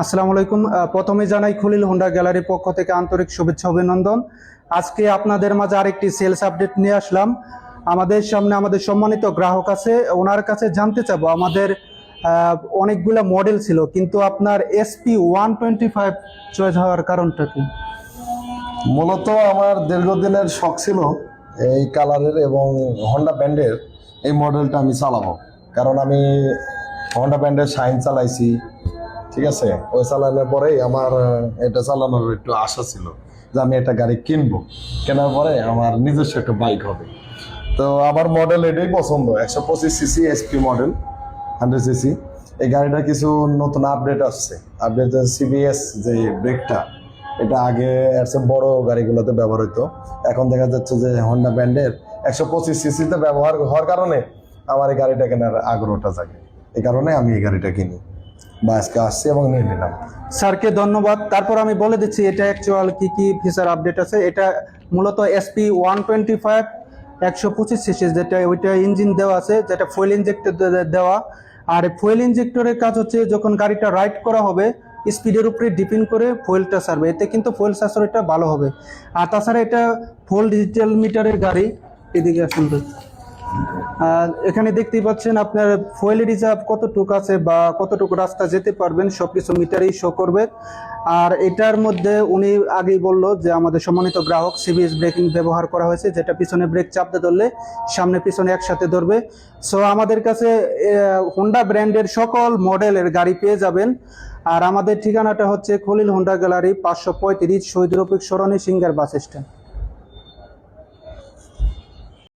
আসসালামু আলাইকুম। প্রথমে জানাই খলিল হোন্ডা গ্যালারির পক্ষ থেকে আন্তরিক শুভেচ্ছা অভিনন্দন। আজকে আপনাদের মাঝে আরেকটি সেলস আপডেট নিয়ে আসলাম। আমাদের সামনে আমাদের সম্মানিত গ্রাহক আছে, ওনার কাছে জানতে চাবো আমাদের অনেকগুলো মডেল ছিল, কিন্তু আপনার SP125 চয়েস হওয়ার কারণটা কি? মূলত আমার দীর্ঘদিনের শখ ছিল এই কালারের এবং হন্ডা ব্র্যান্ডের এই মডেলটা আমি চালাবো, কারণ আমি হন্ডা ব্র্যান্ডের শাইন চালাইছি, ঠিক আছে। ওই চালানোর পরেই আমার এটা চালানোর একটু আশা ছিল যে আমি একটা গাড়ি কিনবো, কেনার পরে আমার নিজস্ব একটা বাইক হবে। তো আমার মডেল এটাই পছন্দ, 125cc SP মডেল 100cc। এই গাড়িটা কিছু নতুন আপডেট আসছে। আপডেট CBS যে ব্রেকটা, এটা আগে এর চেয়ে বড় গাড়িগুলোতে ব্যবহার হতো, এখন দেখা যাচ্ছে যে হন্ডা ব্র্যান্ডের 125cc-তে ব্যবহার হওয়ার কারণে আমার এই গাড়িটা কেনার আগ্রহটা জাগে। এই কারণে আমি এই গাড়িটা কিনি বা আজকে আসছি এবং নিয়ে নিলাম। স্যারকে ধন্যবাদ। তারপর আমি বলে দিচ্ছি এটা অ্যাকচুয়াল কি কি ফিচার আপডেট আছে। এটা মূলত SP125 125cc, যেটা ওইটা ইঞ্জিন দেওয়া আছে, যেটা ফুয়েল ইঞ্জেক্টর দেওয়া। আর ফুয়েল ইঞ্জেক্টরের কাজ হচ্ছে যখন গাড়িটা রাইড করা হবে স্পিডের উপরে ডিপেন্ড করে ফুয়েলটা সারবে, এতে কিন্তু ফুয়েল সাশ্রয়টা ভালো হবে। আর তাছাড়া এটা ফুল ডিজিটাল মিটারের গাড়ি। এদিকে আসুন। আর এখানে দেখতেই পাচ্ছেন আপনার ফুয়েল রিজার্ভ কতটুকু আছে বা কতটুকু রাস্তা যেতে পারবেন, সবকিছু মিটারেই শো করবে। আর এটার মধ্যে উনি আগেই বলল যে আমাদের সম্মানিত গ্রাহক CBS ব্রেকিং ব্যবহার করা হয়েছে, যেটা পিছনে ব্রেক চাপতে ধরলে সামনে পিছনে একসাথে ধরবে। সো আমাদের কাছে হোন্ডা ব্র্যান্ডের সকল মডেলের গাড়ি পেয়ে যাবেন। আর আমাদের ঠিকানাটা হচ্ছে খলিল হোন্ডা গ্যালারি, 535 শহীদ রফিক সরণি, সিঙ্গার বাস স্ট্যান্ড।